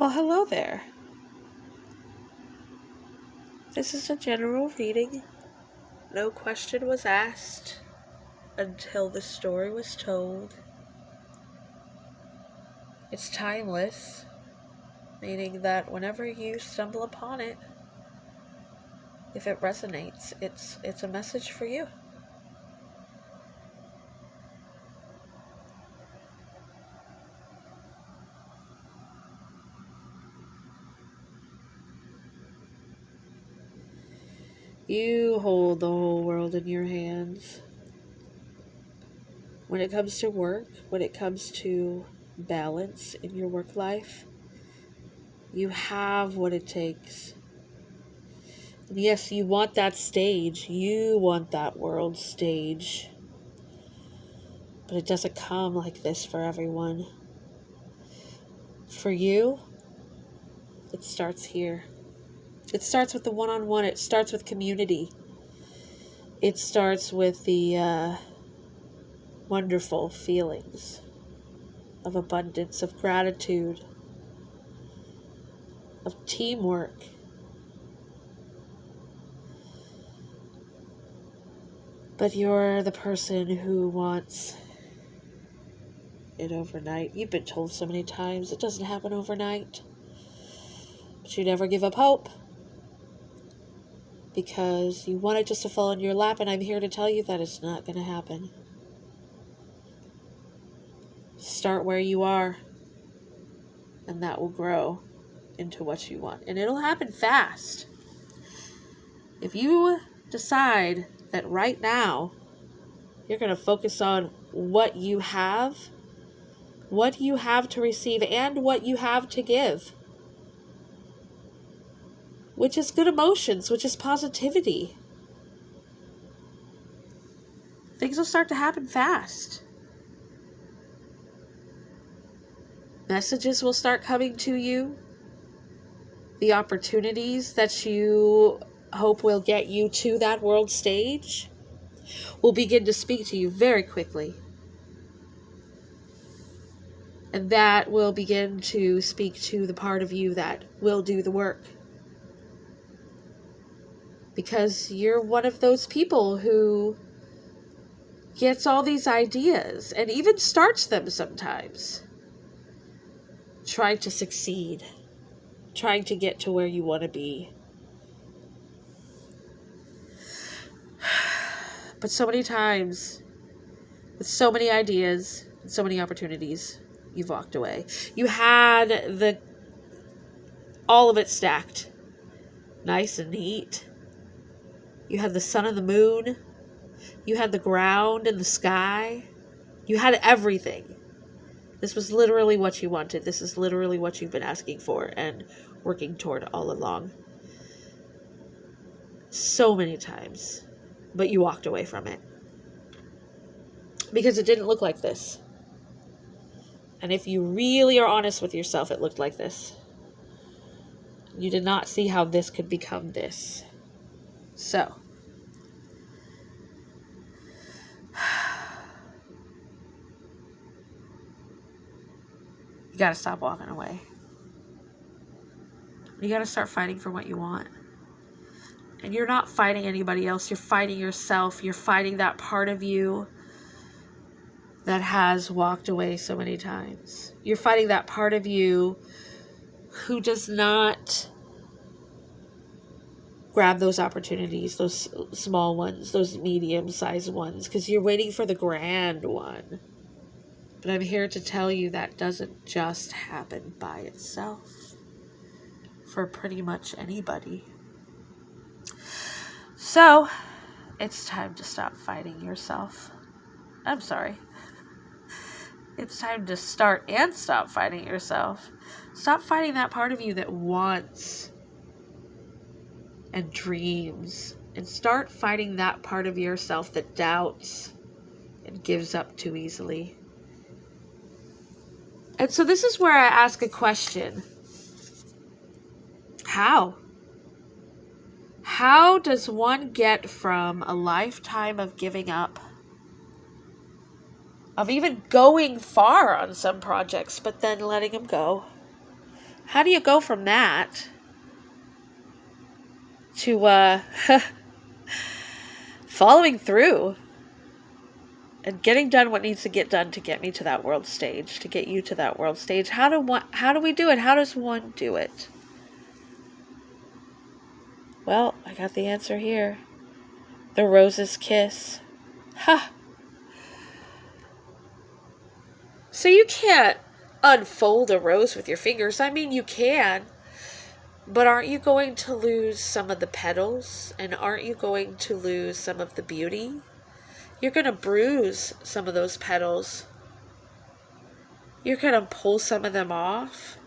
Well, hello there. This is a general reading. No question was asked until the story was told. It's timeless, meaning that whenever you stumble upon it, if it resonates, it's a message for you. You hold the whole world in your hands. When it comes to work, when it comes to balance in your work life, you have what it takes. And yes, you want that stage. You want that world stage. But it doesn't come like this for everyone. For you, it starts here. It starts with the one-on-one. It starts with community. It starts with the wonderful feelings of abundance, of gratitude, of teamwork. But you're the person who wants it overnight. You've been told so many times it doesn't happen overnight. But you never give up hope. Because you want it just to fall in your lap, and I'm here to tell you that it's not going to happen. Start where you are, and that will grow into what you want. And it'll happen fast. If you decide that right now you're going to focus on what you have to receive, and what you have to give, which is good emotions, which is positivity, things will start to happen fast. Messages will start coming to you. The opportunities that you hope will get you to that world stage will begin to speak to you very quickly. And that will begin to speak to the part of you that will do the work. Because you're one of those people who gets all these ideas and even starts them sometimes. Trying to succeed. Trying to get to where you want to be. But so many times, with so many ideas and so many opportunities, you've walked away. You had all of it stacked. Nice and neat. You had the sun and the moon. You had the ground and the sky. You had everything. This was literally what you wanted. This is literally what you've been asking for and working toward all along. So many times. But you walked away from it. Because it didn't look like this. And if you really are honest with yourself, it looked like this. You did not see how this could become this. So, you gotta stop walking away. You gotta start fighting for what you want. And you're not fighting anybody else. You're fighting yourself. You're fighting that part of you that has walked away so many times. You're fighting that part of you who does not grab those opportunities, those small ones, those medium-sized ones, because you're waiting for the grand one. But I'm here to tell you that doesn't just happen by itself for pretty much anybody. So, it's time to stop fighting yourself. I'm sorry. It's time to start and stop fighting yourself. Stop fighting that part of you that wants and dreams. And start fighting that part of yourself that doubts and gives up too easily. And so this is where I ask a question. How? How does one get from a lifetime of giving up, of even going far on some projects, but then letting them go, How do you go from that to following through and getting done what needs to get done to get me to that world stage, to get you to that world stage? How do we do it? How does one do it? Well, I got the answer here. The rose's kiss. Ha! So you can't unfold a rose with your fingers. I mean, you can. But aren't you going to lose some of the petals? And aren't you going to lose some of the beauty? You're going to bruise some of those petals. You're going to pull some of them off.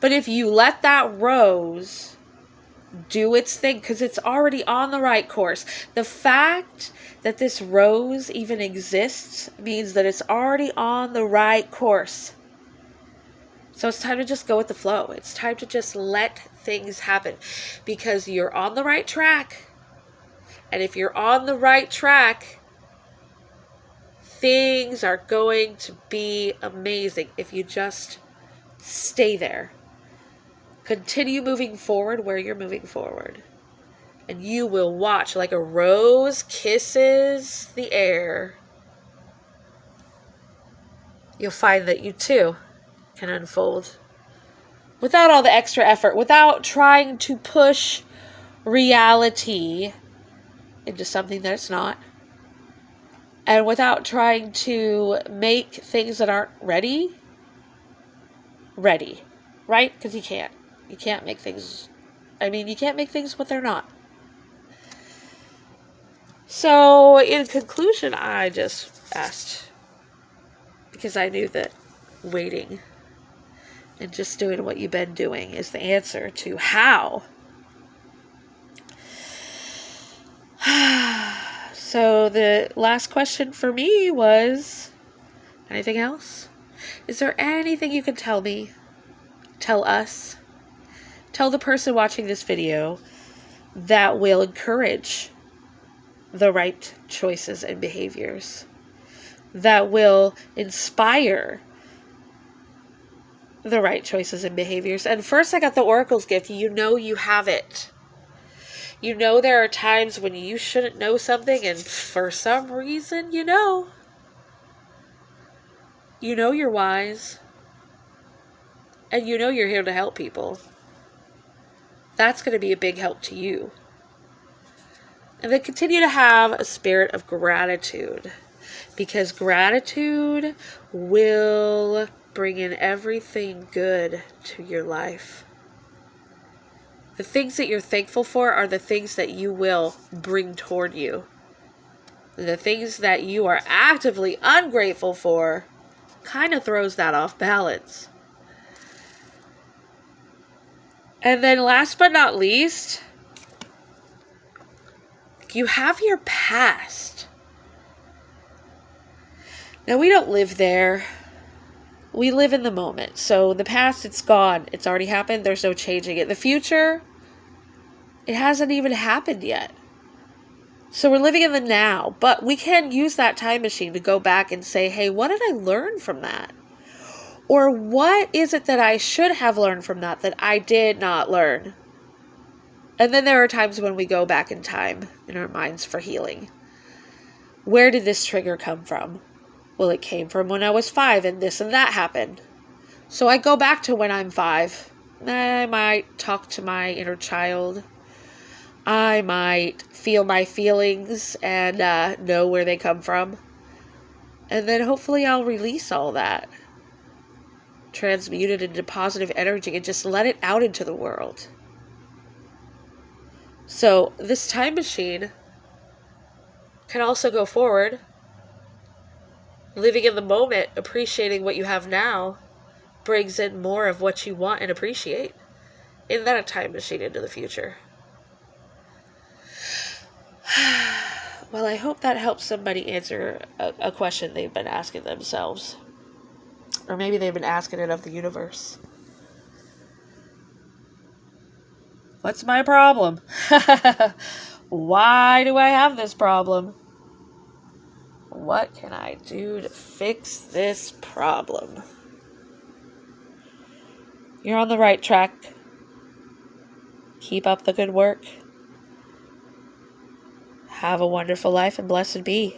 But if you let that rose do its thing, because it's already on the right course. The fact that this rose even exists means that it's already on the right course. So it's time to just go with the flow. It's time to just let things happen, because you're on the right track. And if you're on the right track, things are going to be amazing if you just stay there. Continue moving forward where you're moving forward. And you will watch like a rose kisses the air. You'll find that you too can unfold without all the extra effort, without trying to push reality into something that it's not, and without trying to make things that aren't ready, right? Because you can't. You can't make things, you can't make things what they're not. So, in conclusion, I just asked, because I knew that waiting and just doing what you've been doing is the answer to how. So, the last question for me was, anything else? Is there anything you can tell me? Tell us? Tell the person watching this video that will encourage the right choices and behaviors, that will inspire the right choices and behaviors. And first, I got the Oracle's gift. You know you have it. You know there are times when you shouldn't know something, and for some reason, you know. You know you're wise. And you know you're here to help people. That's going to be a big help to you. And then continue to have a spirit of gratitude, because gratitude will bring in everything good to your life. The things that you're thankful for are the things that you will bring toward you. The things that you are actively ungrateful for kind of throws that off balance. And then last but not least, you have your past. Now, we don't live there. We live in the moment. So the past, it's gone. It's already happened. There's no changing it. The future, it hasn't even happened yet. So we're living in the now. But we can use that time machine to go back and say, hey, what did I learn from that? Or what is it that I should have learned from that I did not learn? And then there are times when we go back in time in our minds for healing. Where did this trigger come from? Well, it came from when I was 5 and this and that happened. So I go back to when I'm 5. I might talk to my inner child. I might feel my feelings and know where they come from. And then hopefully I'll release all that. Transmute it into positive energy and just let it out into the world. So this time machine can also go forward, living in the moment, appreciating what you have now, brings in more of what you want and appreciate. Isn't that a time machine into the future? Well, I hope that helps somebody answer a question they've been asking themselves. Or maybe they've been asking it of the universe. What's my problem? Why do I have this problem? What can I do to fix this problem? You're on the right track. Keep up the good work. Have a wonderful life and blessed be.